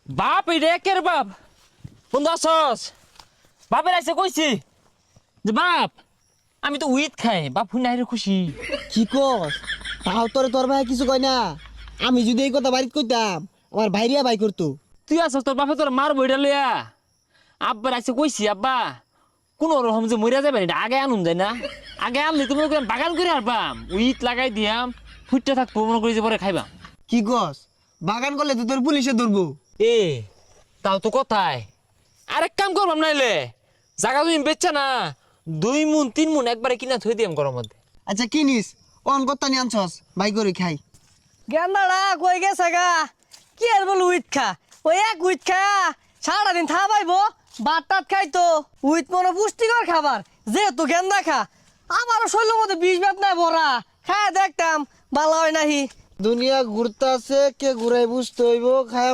বাপ এই রে কের বাপ বন্ধু আসস বাপের আইসে কইছি যে বাপ আমি তো উইথ খাই বাপ নাই রে খুশি। কি কস? তাও তোর ভাই কিছু কয় না? আমি যদি এই কথা বাড়িতে কইতাম আমার ভাইরিয়া ভাই করতো। তুই আসস তোর বাপে তোর মার বইটা লইয়া আব্বার আইসে কইছি আব্বা কোন রকম যে মরিয়া যাবে এটা আগে আনুন যায় না, আগে আনলে তুমি বাগান করে আরবাম উইথ লাগাই দিয়াম ফুটতে থাকবো মনে করি যে পরে খাইবাম। কি কস? বাগান করলে তো তোর পুলিশে ধরবো। এ তাও তো কথাই আরেক কাম করবাম নাইলে জায়গা তুমি বেচছে না 2 মুন 3 মুন একবারে কিনা থই দিয়াম গরম মধ্যে। আচ্ছা কিনিস অন কত্তা নিয়ে আনছস ভাই করে খাই। গেন্দাড়া কই গেছে গা? কি আর বল উইথ খা, ওই এক উইথ খা সারাদিন থা পাইবো, ভাত টাত খাইতো। উইথ মনে পুষ্টিকর খাবার, যেহেতু গেন্দা খা। আমারও শরীরের মধ্যে বিষ বাত নাই ভরা, খায় দেখতাম ভালো হয় নাহি। দুনিয়া ঘুরতে আছে কে ঘুরাই বুঝতে হইব খায়